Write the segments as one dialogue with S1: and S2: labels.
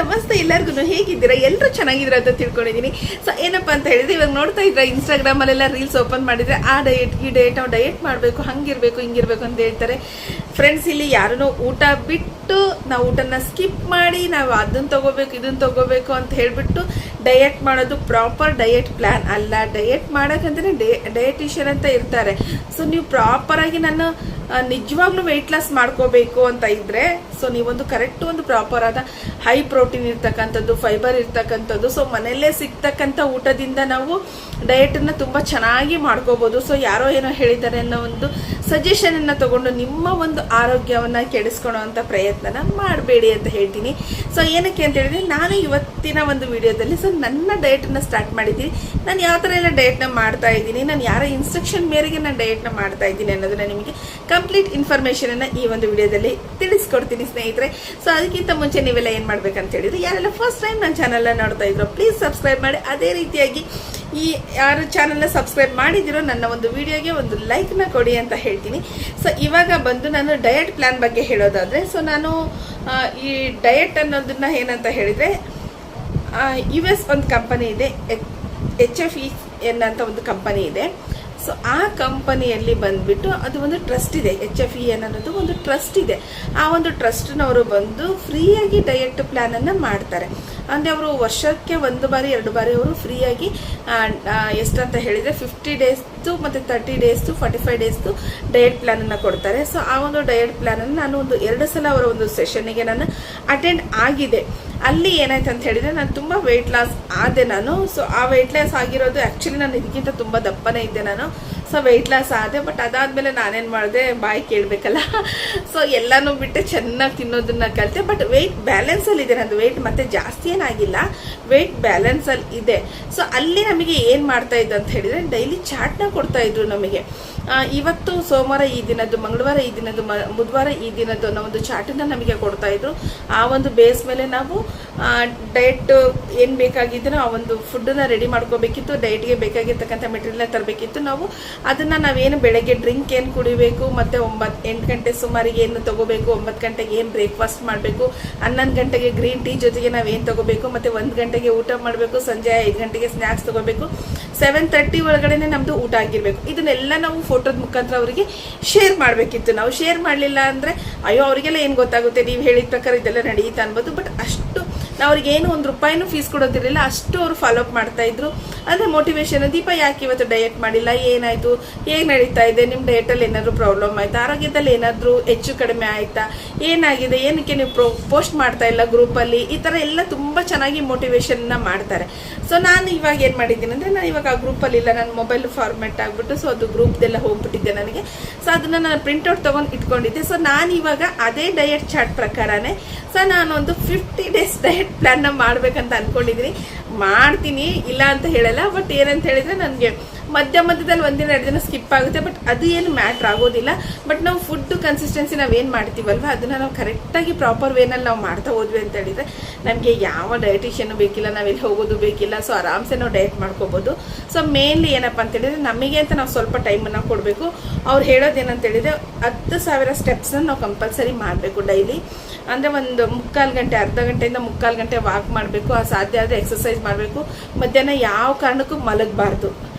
S1: ನಮಸ್ತೆ ಎಲ್ಲರಿಗೂ ಹೇಗಿದ್ದೀರಾ? ಎಲ್ಲರೂ ಚೆನ್ನಾಗಿದ್ದೀರಾ ಅಂತ ತಿಳ್ಕೊಂಡಿದ್ದೀನಿ. ಸೊ ಏನಪ್ಪ ಅಂತ ಹೇಳಿದ್ರೆ, ಇವಾಗ ನೋಡ್ತಾ ಇದ್ರೆ ಇನ್ಸ್ಟಾಗ್ರಾಮಲ್ಲೆಲ್ಲ ರೀಲ್ಸ್ ಓಪನ್ ಮಾಡಿದರೆ ಆ ಡಯಟ್ ಈ ಡಯಟ್ ನಾವು ಡಯಟ್ ಮಾಡಬೇಕು, ಹಂಗಿರಬೇಕು ಹಿಂಗಿರಬೇಕು ಅಂತ ಹೇಳ್ತಾರೆ. ಫ್ರೆಂಡ್ಸ್, ಇಲ್ಲಿ ಯಾರೂ ಊಟ ಬಿಟ್ಟು ನಾವು ಊಟನ ಸ್ಕಿಪ್ ಮಾಡಿ ನಾವು ಅದನ್ನು ತಗೋಬೇಕು ಇದನ್ನು ತಗೋಬೇಕು ಅಂತ ಹೇಳಿಬಿಟ್ಟು ಡಯಟ್ ಮಾಡೋದು ಪ್ರಾಪರ್ ಡಯಟ್ ಪ್ಲ್ಯಾನ್ ಅಲ್ಲ. ಡಯಟ್ ಮಾಡೋಕ್ಕಂತಲೇ ಡಯಟಿಷಿಯನ್ ಅಂತ ಇರ್ತಾರೆ. ಸೊ ನೀವು ಪ್ರಾಪರಾಗಿ ನಾನು ನಿಜವಾಗ್ಲೂ ವೆಯ್ಟ್ ಲಾಸ್ ಮಾಡ್ಕೋಬೇಕು ಅಂತ ಇದ್ದರೆ, ಸೊ ನೀವೊಂದು ಕರೆಕ್ಟ್ ಒಂದು ಪ್ರಾಪರ್ ಆದ ಹೈ ಪ್ರೋಟೀನ್ ಇರ್ತಕ್ಕಂಥದ್ದು, ಫೈಬರ್ ಇರ್ತಕ್ಕಂಥದ್ದು, ಸೊ ಮನೆಯಲ್ಲೇ ಸಿಗ್ತಕ್ಕಂಥ ಊಟದಿಂದ ನಾವು ಡಯಟನ್ನು ತುಂಬ ಚೆನ್ನಾಗಿ ಮಾಡ್ಕೋಬೋದು. ಸೊ ಯಾರೋ ಏನೋ ಹೇಳಿದ್ದಾರೆ ಅನ್ನೋ ಒಂದು ಸಜೆಷನನ್ನು ತಗೊಂಡು ನಿಮ್ಮ ಒಂದು ಆರೋಗ್ಯವನ್ನು ಕೆಡಿಸ್ಕೊಳ್ಳೋ ಅಂಥ ಪ್ರಯತ್ನನ ಮಾಡಬೇಡಿ ಅಂತ ಹೇಳ್ತೀನಿ. ಸೊ ಏನಕ್ಕೆ ಅಂತ ಹೇಳಿದ್ರೆ, ನಾನು ಇವತ್ತಿನ ಒಂದು ವಿಡಿಯೋದಲ್ಲಿ ಸೊ ನನ್ನ ಡಯಟನ್ನು ಸ್ಟಾರ್ಟ್ ಮಾಡಿದ್ದೀನಿ. ನಾನು ಯಾವ ಥರ ಎಲ್ಲ ಡಯಟ್ನ ಮಾಡ್ತಾ ಇದ್ದೀನಿ, ನಾನು ಯಾರ ಇನ್ಸ್ಟ್ರಕ್ಷನ್ ಮೇರೆಗೆ ನಾನು ಡಯಟ್ನ ಮಾಡ್ತಾ ಇದ್ದೀನಿ ಅನ್ನೋದನ್ನ ನಿಮಗೆ ಕಂಪ್ಲೀಟ್ ಇನ್ಫಾರ್ಮೇಷನನ್ನು ಈ ಒಂದು ವಿಡಿಯೋದಲ್ಲಿ ತಿಳಿಸ್ಕೊಡ್ತೀನಿ ಸ್ನೇಹಿತರೆ. ಸೊ ಅದಕ್ಕಿಂತ ಮುಂಚೆ ನೀವೆಲ್ಲ ಏನು ಮಾಡ್ಬೇಕಂತ ಹೇಳಿದ್ರೆ, ಯಾರೆಲ್ಲ ಫಸ್ಟ್ ಟೈಮ್ ನನ್ನ ಚಾನಲ್ನ ನೋಡ್ತಾ ಇದ್ರು ಪ್ಲೀಸ್ ಸಬ್ಸ್ಕ್ರೈಬ್ ಮಾಡಿ. ಅದೇ ರೀತಿಯಾಗಿ ಈ ಯಾರು ಚಾನಲ್ನ ಸಬ್ಸ್ಕ್ರೈಬ್ ಮಾಡಿದಿರೋ ನನ್ನ ಒಂದು ವಿಡಿಯೋಗೆ ಒಂದು ಲೈಕ್ನ ಕೊಡಿ ಅಂತ ಹೇಳ್ತೀನಿ. ಸೊ ಇವಾಗ ಬಂದು ನಾನು ಡಯಟ್ ಪ್ಲ್ಯಾನ್ ಬಗ್ಗೆ ಹೇಳೋದಾದರೆ, ಸೊ ನಾನು ಈ ಡಯಟ್ ಅನ್ನೋದನ್ನ ಏನಂತ ಹೇಳಿದರೆ, US ಒಂದು ಕಂಪನಿ ಇದೆ, HFEN ಅಂತ ಒಂದು ಕಂಪನಿ ಇದೆ. ಸೊ ಆ ಕಂಪನಿಯಲ್ಲಿ ಬಂದುಬಿಟ್ಟು ಅದು ಒಂದು ಟ್ರಸ್ಟ್ ಇದೆ. HFEN ಅನ್ನೋದು ಒಂದು ಟ್ರಸ್ಟ್ ಇದೆ. ಆ ಒಂದು ಟ್ರಸ್ಟ್ನವರು ಬಂದು ಫ್ರೀಯಾಗಿ ಡಯಟ್ ಪ್ಲ್ಯಾನನ್ನು ಮಾಡ್ತಾರೆ. ಅಂದರೆ ಅವರು ವರ್ಷಕ್ಕೆ 1 ಬಾರಿ 2 ಬಾರಿ ಅವರು ಫ್ರೀಯಾಗಿ ಎಷ್ಟಂತ ಹೇಳಿದರೆ 50 ಡೇಸ್ದು ಮತ್ತು 30 ಡೇಸ್ದು 45 ಡೇಸ್ದು ಡಯಟ್ ಪ್ಲ್ಯಾನನ್ನು ಕೊಡ್ತಾರೆ. ಸೊ ಆ ಒಂದು ಡಯಟ್ ಪ್ಲ್ಯಾನನ್ನು ನಾನು ಒಂದು 2 ಸಲ ಅವರ ಒಂದು ಸೆಷನ್ನಿಗೆ ನಾನು ಅಟೆಂಡ್ ಆಗಿದೆ. ಅಲ್ಲಿ ಏನಾಯ್ತು ಅಂತ ಹೇಳಿದರೆ, ನಾನು ತುಂಬ ವೆಯ್ಟ್ ಲಾಸ್ ಆದೆ ನಾನು. ಸೊ ಆ ವೆಯ್ಟ್ ಲಾಸ್ ಆಗಿರೋದು ಆ್ಯಕ್ಚುಲಿ ನಾನು ಇದಕ್ಕಿಂತ ತುಂಬ ದಪ್ಪನೇ ಇದ್ದೆ ನಾನು. ಸೊ ವೆಯ್ಟ್ ಲಾಸ್ ಆದೆ. ಬಟ್ ಅದಾದಮೇಲೆ ನಾನೇನು ಮಾಡಿದೆ, ಬಾಯಿ ಕೇಳಬೇಕಲ್ಲ, ಸೊ ಎಲ್ಲನೂ ಬಿಟ್ಟು ಚೆನ್ನಾಗಿ ತಿನ್ನೋದನ್ನ ಕಲಿತೆ. ಬಟ್ ವೆಯ್ಟ್ ಬ್ಯಾಲೆನ್ಸಲ್ಲಿ ಇದೆ ನಂದು. ವೆಯ್ಟ್ ಮತ್ತೆ ಜಾಸ್ತಿ ಏನಾಗಿಲ್ಲ, ವೆಯ್ಟ್ ಬ್ಯಾಲೆನ್ಸಲ್ಲಿ ಇದೆ. ಸೊ ಅಲ್ಲಿ ನಮಗೆ ಏನು ಮಾಡ್ತಾ ಇದ್ದು ಅಂತ ಹೇಳಿದರೆ, ಡೈಲಿ ಚಾಟ್ನ ಕೊಡ್ತಾ ಇದ್ರು ನಮಗೆ. ಇವತ್ತು ಸೋಮವಾರ ಈ ದಿನದ್ದು, ಮಂಗಳವಾರ ಈ ದಿನದ್ದು, ಬುಧವಾರ ಈ ದಿನದ್ದು ಅನ್ನೋ ಒಂದು ಚಾಟನ್ನು ನಮಗೆ ಕೊಡ್ತಾ ಇದ್ರು. ಆ ಒಂದು ಬೇಸ್ ಮೇಲೆ ನಾವು ಡಯಟ್ ಏನು ಬೇಕಾಗಿದ್ದೋ ಆ ಒಂದು ಫುಡ್ಡನ್ನ ರೆಡಿ ಮಾಡ್ಕೋಬೇಕಿತ್ತು. ಡಯಟ್ಗೆ ಬೇಕಾಗಿರ್ತಕ್ಕಂಥ ಮೆಟೀರಿಯಲ್ನ ತರಬೇಕಿತ್ತು. ನಾವು ಅದನ್ನು ನಾವೇನು ಬೆಳಗ್ಗೆ ಡ್ರಿಂಕ್ ಏನು ಕುಡಿಬೇಕು, ಮತ್ತು 8 ಗಂಟೆ ಸುಮಾರಿಗೆ ಏನು ತೊಗೋಬೇಕು, 9 ಗಂಟೆಗೆ ಏನು ಬ್ರೇಕ್ಫಾಸ್ಟ್ ಮಾಡಬೇಕು, 11 ಗಂಟೆಗೆ ಗ್ರೀನ್ ಟೀ ಜೊತೆಗೆ ನಾವೇನು ತೊಗೋಬೇಕು, ಮತ್ತು 1 ಗಂಟೆಗೆ ಊಟ ಮಾಡಬೇಕು, ಸಂಜೆ 5 ಗಂಟೆಗೆ ಸ್ನ್ಯಾಕ್ಸ್ ತೊಗೋಬೇಕು, 7:30 ಒಳಗಡೆ ನಮ್ಮದು ಊಟ ಆಗಿರಬೇಕು. ಇದನ್ನೆಲ್ಲ ನಾವು ಫೋಟೋದ ಮುಖಾಂತರ ಅವರಿಗೆ ಶೇರ್ ಮಾಡಬೇಕಿತ್ತು. ನಾವು ಶೇರ್ ಮಾಡಲಿಲ್ಲ ಅಂದರೆ, ಅಯ್ಯೋ ಅವರಿಗೆಲ್ಲ ಏನು ಗೊತ್ತಾಗುತ್ತೆ, ನೀವು ಹೇಳಿದ ಪ್ರಕಾರ ಇದೆಲ್ಲ ನಡೆಯುತ್ತಾ ಅನ್ಬೋದು. ಬಟ್ ಅಷ್ಟು ನಾವು ಅವ್ರಿಗೆ ಏನು 1 ರೂಪಾಯಿನೂ ಫೀಸ್ ಕೊಡೋದಿರಲಿಲ್ಲ, ಅಷ್ಟು ಅವರು ಫಾಲೋ ಅಪ್ ಮಾಡ್ತಾ ಇದ್ರು. ಅಂದರೆ ಮೋಟಿವೇಶನ್, ದೀಪ ಯಾಕೆ ಇವತ್ತು ಡಯಟ್ ಮಾಡಿಲ್ಲ, ಏನಾಯಿತು, ಹೇಗೆ ನಡೀತಾ ಇದೆ, ನಿಮ್ಮ ಡಯಟಲ್ಲಿ ಏನಾದರೂ ಪ್ರಾಬ್ಲಮ್ ಆಯಿತಾ, ಆರೋಗ್ಯದಲ್ಲಿ ಏನಾದರೂ ಹೆಚ್ಚು ಕಡಿಮೆ ಆಯಿತಾ, ಏನಾಗಿದೆ, ಏನಕ್ಕೆ ನೀವು ಪೋಸ್ಟ್ ಮಾಡ್ತಾ ಇಲ್ಲ ಗ್ರೂಪಲ್ಲಿ, ಈ ಥರ ಎಲ್ಲ ತುಂಬ ಚೆನ್ನಾಗಿ ಮೋಟಿವೇಶನ್ನ ಮಾಡ್ತಾರೆ. ಸೊ ನಾನು ಇವಾಗ ಏನು ಮಾಡಿದ್ದೀನಿ ಅಂದರೆ, ನಾನು ಇವಾಗ ಆ ಗ್ರೂಪಲ್ಲಿ ಇಲ್ಲ, ನನ್ನ ಮೊಬೈಲ್ ಫಾರ್ಮೆಟ್ ಆಗಿಬಿಟ್ಟು, ಸೊ ಅದು ಗ್ರೂಪ್ದೆಲ್ಲ ಹೋಗ್ಬಿಟ್ಟಿದ್ದೆ ನನಗೆ. ಸೊ ಅದನ್ನು ನಾನು ಪ್ರಿಂಟ್ಔಟ್ ತೊಗೊಂಡು ಇಟ್ಕೊಂಡಿದ್ದೆ. ಸೊ ನಾನು ಇವಾಗ ಅದೇ ಡಯಟ್ ಚಾರ್ಟ್ ಪ್ರಕಾರನೇ ಸೊ ನಾನೊಂದು 50 ಡೇಸ್ ಡಯಟ್ ಪ್ಲ್ಯಾನ್ನ ಮಾಡಬೇಕಂತ ಅಂದ್ಕೊಂಡಿದ್ದೀನಿ. ಮಾಡ್ತೀನಿ, ಇಲ್ಲ ಅಂತ ಹೇಳಲ್ಲ. ಬಟ್ ಏನಂತ ಹೇಳಿದರೆ, ನನಗೆ ಮಧ್ಯದಲ್ಲಿ 1 ದಿನ 2 ದಿನ ಸ್ಕಿಪ್ ಆಗುತ್ತೆ. ಬಟ್ ಅದು ಏನು ಮ್ಯಾಟ್ರ್ ಆಗೋದಿಲ್ಲ. ಬಟ್ ನಾವು ಫುಡ್ ಕನ್ಸಿಸ್ಟೆನ್ಸಿ ನಾವೇನು ಮಾಡ್ತೀವಲ್ವ, ಅದನ್ನು ನಾವು ಕರೆಕ್ಟಾಗಿ ಪ್ರಾಪರ್ ವೇನಲ್ಲಿ ನಾವು ಮಾಡ್ತಾ ಹೋದ್ವಿ ಅಂತ ಹೇಳಿದರೆ, ನಮಗೆ ಯಾವ ಡಯಟಿಷಿಯನ್ನು ಬೇಕಿಲ್ಲ, ನಾವೆಲ್ಲಿ ಹೋಗೋದು ಬೇಕಿಲ್ಲ. ಸೊ ಆರಾಮ್ಸೆ ನಾವು ಡಯಟ್ ಮಾಡ್ಕೋಬೋದು. ಸೊ ಮೇನ್ಲಿ ಏನಪ್ಪ ಅಂತ ಹೇಳಿದರೆ, ನಮಗೆ ಅಂತ ನಾವು ಸ್ವಲ್ಪ ಟೈಮನ್ನು ಕೊಡಬೇಕು. ಅವ್ರು ಹೇಳೋದೇನಂತ ಹೇಳಿದರೆ, 10,000 ಸ್ಟೆಪ್ಸನ್ನು ನಾವು ಕಂಪಲ್ಸರಿ ಮಾಡಬೇಕು ಡೈಲಿ. ಅಂದರೆ ಒಂದು 3/4 ಗಂಟೆ, ಅರ್ಧ ಗಂಟೆಯಿಂದ 3/4 ಗಂಟೆ ವಾಕ್ ಮಾಡಬೇಕು. ಸಾಧ್ಯ ಆದರೆ ಎಕ್ಸಸೈಸ್ ಮಾಡಬೇಕು. ಮಧ್ಯಾಹ್ನ ಯಾವ ಕಾರಣಕ್ಕೂ ಮಲಗಬಾರ್ದು.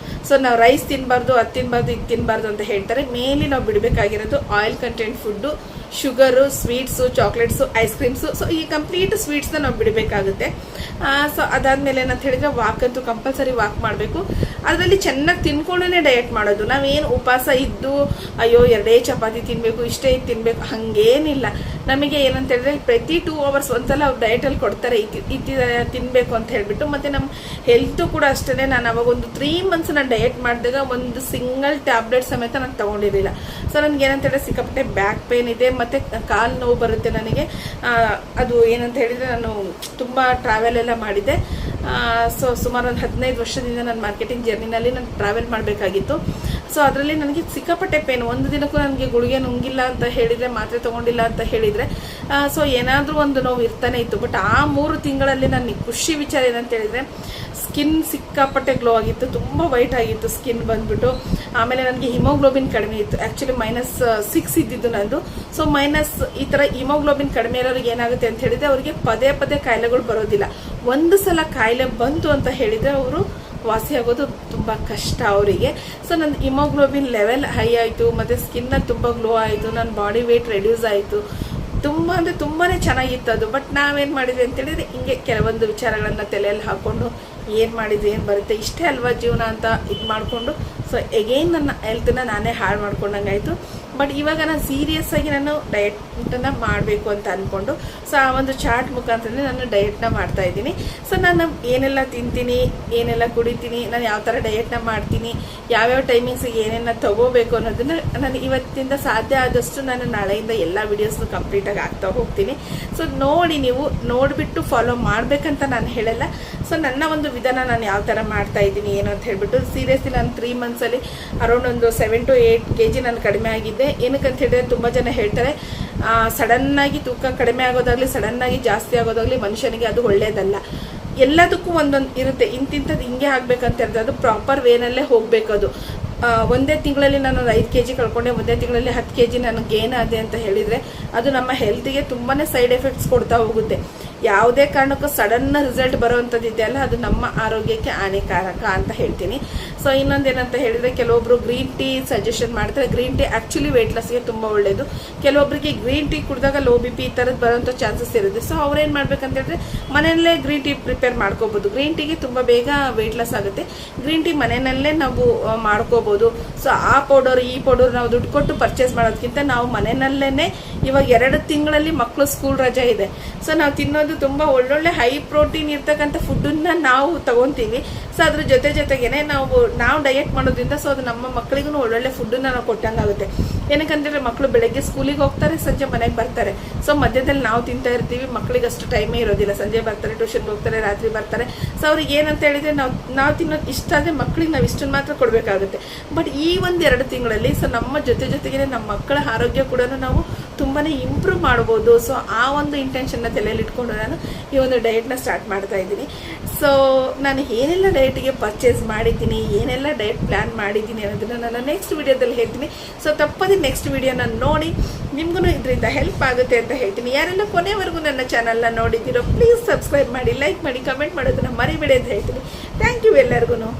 S1: ಸೊ ನಾವು ರೈಸ್ ತಿನ್ನಬಾರ್ದು, ಅದು ತಿನ್ನಬಾರ್ದು, ಇದು ತಿನ್ನಬಾರ್ದು ಅಂತ ಹೇಳ್ತಾರೆ. ಮೇನ್ಲಿ ನಾವು ಬಿಡಬೇಕಾಗಿರೋದು oil content food, sugar, sweets, chocolates, ice creams. So ಈ ಕಂಪ್ಲೀಟ್ ಸ್ವೀಟ್ಸ್ನ ನಾವು ಬಿಡಬೇಕಾಗುತ್ತೆ. ಸೊ ಅದಾದಮೇಲೆ ಏನಂತ ಹೇಳಿದರೆ, ವಾಕ್ ಅಂತೂ ಕಂಪಲ್ಸರಿ ವಾಕ್ ಮಾಡಬೇಕು. ಅದರಲ್ಲಿ ಚೆನ್ನಾಗಿ ತಿನ್ಕೊಂಡೇ ಡಯಟ್ ಮಾಡೋದು. ನಾವೇನು ಉಪವಾಸ ಇದ್ದು ಅಯ್ಯೋ 2 ಚಪಾತಿ ತಿನ್ನಬೇಕು, ಇಷ್ಟೇ ಇದು ತಿನ್ನಬೇಕು, ಹಾಗೇನಿಲ್ಲ. ನಮಗೆ ಏನಂತ ಹೇಳಿದ್ರೆ, ಪ್ರತಿ 2 ಅವರ್ಸ್ ಒಂದ್ಸಲ ಅವ್ರು ಡಯಟಲ್ಲಿ ಕೊಡ್ತಾರೆ, ಇದು ತಿನ್ನಬೇಕು ಅಂತ ಹೇಳಿಬಿಟ್ಟು. ಮತ್ತು ನಮ್ಮ ಹೆಲ್ತು ಕೂಡ ಅಷ್ಟೇ. ನಾನು ಅವಾಗ ಒಂದು 3 ಮಂತ್ಸ್ ನಾನು ಡಯಟ್ ಮಾಡಿದಾಗ ಒಂದು ಸಿಂಗಲ್ ಟ್ಯಾಬ್ಲೆಟ್ ಸಮೇತ ನಾನು ತೊಗೊಂಡಿರಲಿಲ್ಲ. ಸೊ ನನಗೆ ಏನಂತ ಹೇಳಿದ್ರೆ, ಸಿಕ್ಕಾಪಟ್ಟೆ ಬ್ಯಾಕ್ ಪೇನ್ ಇದೆ, ಮತ್ತು ಕಾಲು ನೋವು ಬರುತ್ತೆ ನನಗೆ. ಅದು ಏನಂತ ಹೇಳಿದರೆ, ನಾನು ತುಂಬ ಟ್ರಾವೆಲ್ ಎಲ್ಲ ಮಾಡಿದ್ದೆ. ಸೊ ಸುಮಾರು ಒಂದು 15 ವರ್ಷದಿಂದ ನಾನು ಮಾರ್ಕೆಟಿಂಗ್ ಜರ್ನಿನಲ್ಲಿ ನಾನು ಟ್ರಾವೆಲ್ ಮಾಡಬೇಕಾಗಿತ್ತು. ಸೊ ಅದರಲ್ಲಿ ನನಗೆ ಸಿಕ್ಕಾಪಟ್ಟೆ ಪೇನ್. ಒಂದು ದಿನಕ್ಕೂ ನನಗೆ ಗುಳಿಗೆ ನುಂಗಿಲ್ಲ ಅಂತ ಹೇಳಿದರೆ, ಮಾತ್ರೆ ತೊಗೊಂಡಿಲ್ಲ ಅಂತ ಹೇಳಿದರೆ, ಸೊ ಏನಾದರೂ ಒಂದು ನೋವು ಇರ್ತಾನೆ ಇತ್ತು. ಬಟ್ ಆ 3 ತಿಂಗಳಲ್ಲಿ ನನಗೆ ಖುಷಿ ವಿಚಾರ ಏನಂತ ಹೇಳಿದರೆ, ಸ್ಕಿನ್ ಸಿಕ್ಕಾಪಟ್ಟೆ ಗ್ಲೋ ಆಗಿತ್ತು, ತುಂಬ ವೈಟ್ ಆಗಿತ್ತು ಸ್ಕಿನ್ ಬಂದ್ಬಿಟ್ಟು. ಆಮೇಲೆ ನನಗೆ ಹಿಮೋಗ್ಲೋಬಿನ್ ಕಡಿಮೆ ಇತ್ತು, ಆ್ಯಕ್ಚುಲಿ -6 ಇದ್ದಿದ್ದು ನಂದು. ಸೊ ಈ ಥರ ಹಿಮೋಗ್ಲೋಬಿನ್ ಕಡಿಮೆ ಇರೋರಿಗೆ ಏನಾಗುತ್ತೆ ಅಂತ ಹೇಳಿದರೆ ಅವರಿಗೆ ಪದೇ ಪದೇ ಕಾಯಿಲೆಗಳು ಬರೋದಿಲ್ಲ. ಒಂದು ಸಲ ಕಾಯಿಲೆ ಬಂತು ಅಂತ ಹೇಳಿದರೆ ಅವರು ವಾಸಿಯಾಗೋದು ತುಂಬ ಕಷ್ಟ ಅವರಿಗೆ. ಸೊ ನನ್ನ ಹಿಮೋಗ್ಲೋಬಿನ್ ಲೆವೆಲ್ ಹೈ ಆಯಿತು, ಮತ್ತು ಸ್ಕಿನ್ನಲ್ಲಿ ತುಂಬ ಗ್ಲೋ ಆಯಿತು, ನನ್ನ ಬಾಡಿ ವೇಟ್ ರೆಡ್ಯೂಸ್ ಆಯಿತು. ತುಂಬ ಅಂದರೆ ತುಂಬಾ ಚೆನ್ನಾಗಿತ್ತು ಅದು. ಬಟ್ ನಾವೇನು ಮಾಡಿದ್ವಿ ಅಂತೇಳಿದರೆ ಹಿಂಗೆ ಕೆಲವೊಂದು ವಿಚಾರಗಳನ್ನು ತಲೆಯಲ್ಲಿ ಹಾಕ್ಕೊಂಡು ಏನು ಮಾಡಿದ್ವಿ, ಏನು ಬರುತ್ತೆ, ಇಷ್ಟೇ ಅಲ್ವಾ ಜೀವನ ಅಂತ ಇದು ಮಾಡಿಕೊಂಡು ಸೊ ಎಗೈನ್ ನನ್ನ ಹೆಲ್ತನ್ನ ನಾನೇ ಹಾಳು ಮಾಡ್ಕೊಂಡಂಗಾಯಿತು. ಬಟ್ ಇವಾಗ ನಾನು ಸೀರಿಯಸ್ ಆಗಿ ನಾನು ಡಯೆಟನ್ನು ಮಾಡಬೇಕು ಅಂತ ಅಂದ್ಕೊಂಡು ಸೊ ಆ ಒಂದು ಚಾರ್ಟ್ ಮುಖಾಂತರ ನಾನು ಡಯೆಟ್ನ ಮಾಡ್ತಾ ಇದ್ದೀನಿ. ಸೊ ನಾನು ಏನೆಲ್ಲ ತಿಂತೀನಿ, ಏನೆಲ್ಲ ಕುಡಿತೀನಿ, ನಾನು ಯಾವ ಥರ ಡಯೆಟ್ನ ಮಾಡ್ತೀನಿ, ಯಾವ್ಯಾವ ಟೈಮಿಂಗ್ಸಿಗೆ ಏನೇನ ತಗೋಬೇಕು ಅನ್ನೋದನ್ನು ನಾನು ಇವತ್ತಿಂದ ಸಾಧ್ಯ ಆದಷ್ಟು ನಾನು ನಾಳೆಯಿಂದ ಎಲ್ಲ ವೀಡಿಯೋಸ್ನು ಕಂಪ್ಲೀಟಾಗಿ ಆಗ್ತಾ ಹೋಗ್ತೀನಿ. ಸೊ ನೋಡಿ, ನೀವು ನೋಡಿಬಿಟ್ಟು ಫಾಲೋ ಮಾಡಬೇಕಂತ ನಾನು ಹೇಳಲ್ಲ. ಸೊ ನನ್ನ ಒಂದು ವಿಧಾನ ನಾನು ಯಾವ ಥರ ಮಾಡ್ತಾ ಇದ್ದೀನಿ ಏನು ಅಂತ ಹೇಳ್ಬಿಟ್ಟು, ಸೀರಿಯಸ್ಲಿ ನಾನು 3 ಮಂತ್ಸಲ್ಲಿ ಅರೌಂಡ್ ಒಂದು 7 to 8 kg ನಾನು ಕಡಿಮೆ ಆಗಿದ್ದೆ. ಏನಕ್ಕಂತ ಹೇಳಿದ್ರೆ ತುಂಬ ಜನ ಹೇಳ್ತಾರೆ ಸಡನ್ನಾಗಿ ತೂಕ ಕಡಿಮೆ ಆಗೋದಾಗಲಿ ಸಡನ್ನಾಗಿ ಜಾಸ್ತಿ ಆಗೋದಾಗಲಿ ಮನುಷ್ಯನಿಗೆ ಅದು ಒಳ್ಳೆಯದಲ್ಲ. ಎಲ್ಲದಕ್ಕೂ ಒಂದೊಂದು ಇರುತ್ತೆ, ಇಂತಿಂಥದ್ದು ಹಿಂಗೆ ಆಗಬೇಕಂತ ಹೇಳಿದ್ರೆ ಅದು ಪ್ರಾಪರ್ ವೇನಲ್ಲೇ ಹೋಗಬೇಕು. ಅದು ಒಂದೇ ತಿಂಗಳಲ್ಲಿ ನಾನು 5 kg ಕಳ್ಕೊಂಡೆ, ಒಂದೇ ತಿಂಗಳಲ್ಲಿ 10 kg ನಾನು ಗೇನ್ ಆದೆ ಅಂತ ಹೇಳಿದರೆ ಅದು ನಮ್ಮ ಹೆಲ್ತಿಗೆ ತುಂಬಾ ಸೈಡ್ ಎಫೆಕ್ಟ್ಸ್ ಕೊಡ್ತಾ ಹೋಗುತ್ತೆ. ಯಾವುದೇ ಕಾರಣಕ್ಕೂ ಸಡನ್ ರಿಸಲ್ಟ್ ಬರೋವಂಥದ್ದು ಇದೆಯಲ್ಲ ಅದು ನಮ್ಮ ಆರೋಗ್ಯಕ್ಕೆ ಹಾನಿಕಾರಕ ಅಂತ ಹೇಳ್ತೀನಿ. ಸೊ ಇನ್ನೊಂದೇನಂತ ಹೇಳಿದರೆ ಕೆಲವೊಬ್ರು ಗ್ರೀನ್ ಟೀ ಸಜೆಷನ್ ಮಾಡ್ತಾರೆ. ಗ್ರೀನ್ ಟೀ ಆ್ಯಕ್ಚುಲಿ ವೆಯ್ಟ್ ಲಾಸ್ಗೆ ತುಂಬ ಒಳ್ಳೆಯದು. ಕೆಲವೊಬ್ಬರಿಗೆ ಗ್ರೀನ್ ಟೀ ಕುಡಿದಾಗ ಲೋ BP ಈ ಥರದ್ದು ಬರೋಂಥ ಚಾನ್ಸಸ್ ಇರುತ್ತೆ. ಸೊ ಅವ್ರೇನು ಮಾಡ್ಬೇಕಂತ ಹೇಳಿದ್ರೆ ಮನೆಯಲ್ಲೇ ಗ್ರೀನ್ ಟೀ ಪ್ರಿಪೇರ್ ಮಾಡ್ಕೋಬೋದು. ಗ್ರೀನ್ ಟೀಗೆ ತುಂಬ ಬೇಗ ವೆಯ್ಟ್ ಲಾಸ್ ಆಗುತ್ತೆ. ಗ್ರೀನ್ ಟೀ ಮನೆಯಲ್ಲೇ ನಾವು ಮಾಡ್ಕೋಬೋದು. ಸೊ ಆ ಪೌಡರ್ ಈ ಪೌಡರ್ ನಾವು ದುಡ್ಡು ಕೊಟ್ಟು ಪರ್ಚೇಸ್ ಮಾಡೋದಕ್ಕಿಂತ ನಾವು ಮನೆಯಲ್ಲೇ ಇವಾಗ 2 ತಿಂಗಳಲ್ಲಿ ಮಕ್ಕಳು ಸ್ಕೂಲ್ ರಜೆ ಇದೆ. ಸೊ ನಾವು ತಿನ್ನೋದು ತುಂಬ ಒಳ್ಳೊಳ್ಳೆ ಹೈ ಪ್ರೋಟೀನ್ ಇರ್ತಕ್ಕಂಥ ಫುಡ್ಡನ್ನ ನಾವು ತಗೊತೀವಿ. ಸೊ ಅದ್ರ ಜೊತೆಗೇನೆ ನಾವು ಡಯೆಟ್ ಮಾಡೋದ್ರಿಂದ ಸೊ ಅದು ನಮ್ಮ ಮಕ್ಕಳಿಗೂ ಒಳ್ಳೊಳ್ಳೆ ಫುಡ್ಡನ್ನ ನಾವು ಕೊಟ್ಟಂಗಾಗುತ್ತೆ. ಏನಕ್ಕಂತಂದ್ರೆ ಮಕ್ಕಳು ಬೆಳಗ್ಗೆ ಸ್ಕೂಲಿಗೆ ಹೋಗ್ತಾರೆ, ಸಂಜೆ ಮನೆಗೆ ಬರ್ತಾರೆ. ಸೊ ಮಧ್ಯದಲ್ಲಿ ನಾವು ತಿಂತಾ ಇರ್ತೀವಿ, ಮಕ್ಕಳಿಗೆ ಅಷ್ಟು ಟೈಮೇ ಇರೋದಿಲ್ಲ. ಸಂಜೆ ಬರ್ತಾರೆ, ಟ್ಯೂಷನ್ಗೆ ಹೋಗ್ತಾರೆ, ರಾತ್ರಿ ಬರ್ತಾರೆ. ಸೊ ಅವ್ರಿಗೆ ಏನಂತ ಹೇಳಿದ್ರೆ ನಾವು ತಿನ್ನೋದು ಇಷ್ಟ ಆದರೆ ಮಕ್ಕಳಿಗೆ ನಾವು ಇಷ್ಟನ್ನು ಮಾತ್ರ ಕೊಡಬೇಕಾಗುತ್ತೆ. ಬಟ್ ಈ 1-2 ತಿಂಗಳಲ್ಲಿ ಸೊ ನಮ್ಮ ಜೊತೆಗೇನೆ ನಮ್ಮ ಮಕ್ಕಳ ಆರೋಗ್ಯ ಕೂಡ ನಾವು ತುಂಬಾ ಇಂಪ್ರೂವ್ ಮಾಡ್ಬೋದು. ಸೊ ಆ ಒಂದು ಇಂಟೆನ್ಷನ್ನ ತಲೆಯಲ್ಲಿ ಇಟ್ಕೊಂಡು ನಾನು ಈ ಒಂದು ಡಯೆಟ್ನ ಸ್ಟಾರ್ಟ್ ಮಾಡ್ತಾ ಇದ್ದೀನಿ. ಸೊ ನಾನು ಏನೆಲ್ಲ ಡಯೆಟ್ಗೆ ಪರ್ಚೇಸ್ ಮಾಡಿದ್ದೀನಿ, ಏನೆಲ್ಲ ಡಯೆಟ್ ಪ್ಲ್ಯಾನ್ ಮಾಡಿದ್ದೀನಿ ಅನ್ನೋದನ್ನು ನಾನು ನೆಕ್ಸ್ಟ್ ವಿಡಿಯೋದಲ್ಲಿ ಹೇಳ್ತೀನಿ. ಸೊ ತಪ್ಪದೆ ನೆಕ್ಸ್ಟ್ ವಿಡಿಯೋನ ನೋಡಿ, ನಿಮಗೂ ಇದರಿಂದ ಹೆಲ್ಪ್ ಆಗುತ್ತೆ ಅಂತ ಹೇಳ್ತೀನಿ. ಯಾರೆಲ್ಲ ಕೊನೆವರೆಗೂ ನನ್ನ ಚಾನಲ್ನ ನೋಡಿದ್ದೀರೋ ಪ್ಲೀಸ್ ಸಬ್ಸ್ಕ್ರೈಬ್ ಮಾಡಿ, ಲೈಕ್ ಮಾಡಿ, ಕಮೆಂಟ್ ಮಾಡೋದನ್ನು ಮರಿಬೇಡಿ ಅಂತ ಹೇಳ್ತೀನಿ. ಥ್ಯಾಂಕ್ ಯು ಎಲ್ಲರಿಗೂ.